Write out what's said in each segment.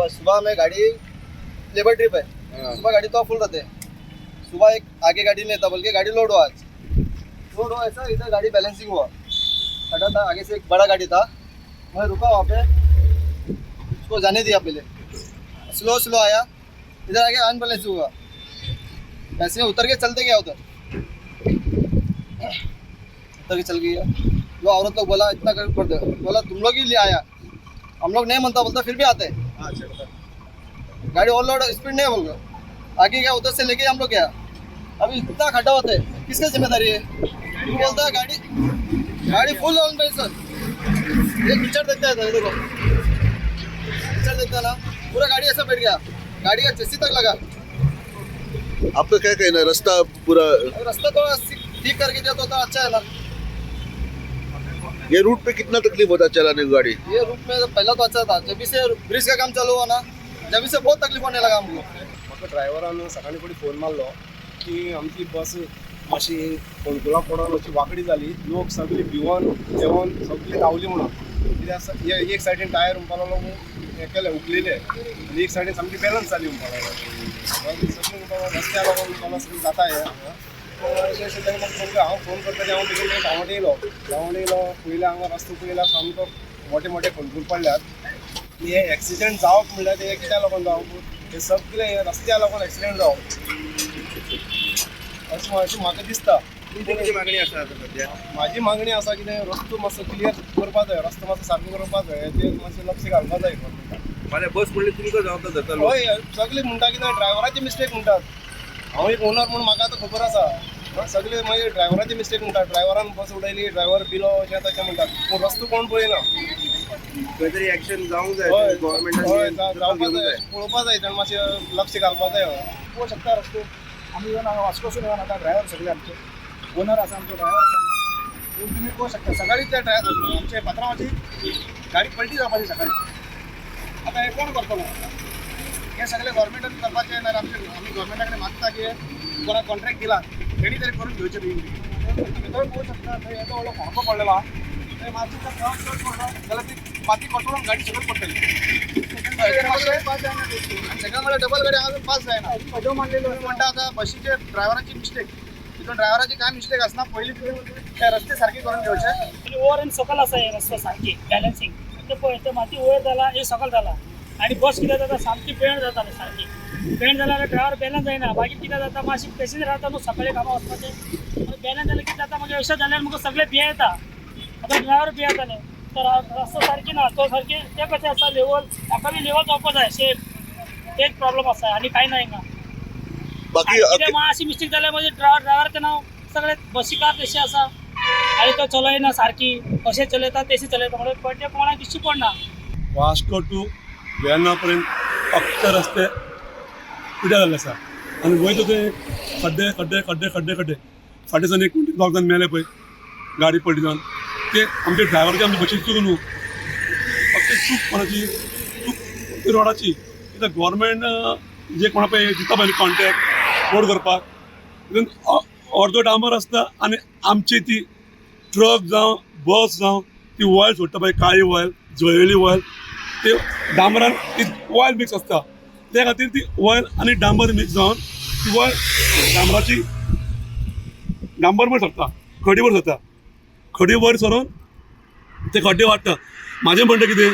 सुबह में गाड़ी लेबर ट्रिप है, सुबह गाड़ी तो फुल रहते हैं। सुबह एक आगे गाड़ी नहीं था बल्कि गाड़ी लोड हुआ, आज लोड हुआ ऐसा, इधर गाड़ी बैलेंसिंग हुआ, खड़ा था, आगे से एक बड़ा गाड़ी था, मैं रुका वहाँ पे, उसको जाने दिया, पहले स्लो स्लो आया, इधर आगे अनबैलेंस हुआ, ऐसे उतर के चलते गया, उधर के चल गया। जो औरत लोग बोला इतना कर दे, बोला तुम लोग ही ले आया, हम लोग नहीं मनता बोलता फिर भी आते हैं। गाड़ी ओवरलोड स्पीड नहीं है बोल, आगे गया, उधर से लेके हम लोग गया, अभी इतना खड्डा होता है, किसकी जिम्मेदारी है? बोलता है गाड़ी फुल ऑन पे सर, ये पिक्चर देखता है, देखो पिक्चर देखता है ना, पूरा गाड़ी ऐसा बैठ गया, गाड़ी का चेसी तक लगा। आपका क्या कहना है? रास्ता पूरा रास्ता तो ठीक करके दिया तो अच्छा है ना। ये रूट पे कितना तकलीफ होता है चलाने की गाड़ी? ये रूट में तो पहला तो अच्छा था, जब से ब्रिज का काम चालू हुआ ना, जब से बहुत तकलीफ होने लगा हमको। म्हाका ड्रायव्हरान सकाळी फुडें फोन मारलो की आमची बस मातशी फोंडकुला पडून अशी वांकडी जाली, लोक सगळी भिवून जेवण सगळी धांवली म्हणून, कित्याक एक सायडीन टायर म्हणपा लागलो हें केलें उखलेले, आनी एक सायडीन सामकी बॅलन्स जाली म्हणपा लागलो, सगळी रस्त्या लागून म्हणपा सगळी जाता हें अशें अशें तेन्ना म्हाका हांव फोन करता हांव बेगीन धांवत येयलो पयलीं हांगा रस्तो पयला सामको मोठे मोठे खंडूर पडल्यात। हे एक्सिडेंट जावप म्हणल्यार ते कित्या लागून जावप, हे सगळे रस्त्या लागून एक्सिडेंट जावप अशें म्हाका दिसता। तुमची मागणी आसा आतां सध्या? म्हाजी मागणी आसा कितें रस्तो मातसो क्लियर करपा जाय, रस्तो मातसो सारको करपा जाय, हेजेर मातशें लक्ष घालपा जाय गव्हर्मेंटान। म्हणजे बस म्हणली तुमकां जबाबदार धरतलो? हय सगळीं म्हणटा कितें ड्रायव्हराची मिस्टेक म्हणटात, हांव एक ओनर म्हणून म्हाका आतां खबर आसा, सगळे मागीर ड्रायव्हराची मिस्टेक म्हणटात, ड्रायव्हरान बस उडयली, ड्रायव्हर पिलो अशें तशें म्हणटात, पूण रस्तो कोण पळयना। खंय तरी एक्शन जावंक जाय, हय गव्हर्मेंटान जावपा जाय, पळोवपा जाय, ताणें मातशें लक्ष घालपा जाय। पळोवंक शकता रस्तो, आमी येवन हांगा वास्कोसून येवन आता ड्रायव्हर सगळे आमचे ओनर आसा, आमचो ड्रायव्हर आसा, तुम्ही पळोवंक शकता सकाळी त्या आमचे पात्रांवाची गाडी पलटी जावपाची सकाळी, आता हे कोण करतलो? हे सगळे गव्हर्मेंटान करपाचें ना, आमी गव्हर्मेंटा कडेन मागता की कोणाक कॉन्ट्रॅक्ट दिला तेणी तरी करून घेवचें बेगीन बेगीन। थंय पळोवंक शकता, थंय येदो व्हडलो फोंडको पडलेलो आहा, थंय मातशी जर क्रॉस चड पडलो जाल्यार ती माती कोसळून गाडी सकयल पडटली, आणि सगळ्या मला डबल गाडी हांगा पास जायना। म्हणटा आता बशीचे ड्रायव्हराची मिस्टेक, तितून ड्रायव्हराची काय मिस्टेक आसना, पयलीं ते रस्ते सारके करून घेवचे। ओवर एंड सकल आसा हे रस्तो सारकी बॅलन्सिंग, ते पळय ते माती वयर जाला हे सकल जाला, आनी बस कितें जाता सामकी पेंड जाता सारकी, पेंड जाल्यार ड्रायव्हर बॅलन्स जायना, मागीर कितें जाता मातशी पेसेंजर रावता न्हू सकाळी कामां वचपाचें, बॅलन्स जाल्यार कितें जाता मागीर अशें जाल्यार म्हाका सगळे भिये येता, आतां ड्रायव्हर भियेताले, तर रस्तो सारकी ना, तो सारकी ते कशें आसा लेवल, म्हाका बी लेवल जावपा जाय शेप, तेच प्रॉब्लेम आसा आनी कांय ना हिंगा। बाकी कितें मातशी मिस्टेक जाल्यार मागीर ड्रायव्हराचें नांव सगळे बसीकार तशी आसा, आनी तो चलयना सारकी, अशें चलयता तशी चलयता, म्हणून पडटे कोणाक दिश्टी पडना। वास्को टू वेर्ना पर्यंत फक्त रस्ते पिड्या जाल्ले आसा, आनी वयता ते खड्डे खड्डे खड्डे खड्डे खड्डे, फाटीसान एक दोग जाण मेले पळय गाडी पलटी जावन, ते आमचे ड्रायव्हराची आमची बशीची चूक न्हू, फक्त चूक कोणाची, चूक रोडाची, कित्याक गव्हर्मेंट जे कोणा पळय दिता पळय कॉन्ट्रॅक्ट रोड करपाक, अर्दो डांबर आसता आनी आमची ती ट्रक जावं बस जावं ती ऑयल सोडटा पळय, काळी ऑयल जळयली ऑयल, ते डांबरान ती ऑयल मिक्स आसता, त्या खातीर ती ऑयल आनी डांबर मिक्स जावन ती ऑयल डांबराची डांबर वयर सरता, खडी वयर सरता, खडी वयर सरून ते खड्डे वाडटा। म्हाजें म्हणटा कितें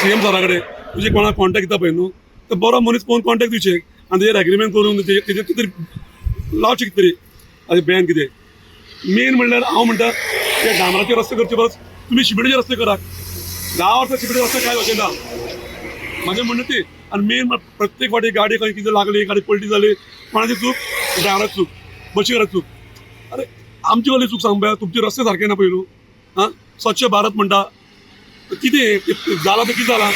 CM सरा कडेन तुजे कोणाक कॉन्टॅक्ट दिता पळय न्हू, तर बरो मनीस पळोवन कॉन्टॅक्ट दिवचे आनी तेजेर एग्रीमेंट करून तेजेर कितें तरी लावचें कितें तरी आतां बॅन कितें। मेन म्हणल्यार हांव म्हणटा ते डांबराचे रस्ते करचे परस तुमी शिमेटाचे रस्ते करात, 10 वर्सां शिमेटाचे रस्ते कांय जावचे ना, म्हाजें म्हणणें तें। आनी मेन प्रत्येक फावटी गाडी खंय कितें लागली, गाडी पलटी जाली, कोणाची चूक? ड्रायव्हराची चूक, बशीकाराची चूक। अरे आमची वाली चूक सांग पळय, तुमचे रस्ते सारके ना पळय न्हू, स्वच्छ भारत म्हणटा कितें जाला, तर कितें जाला?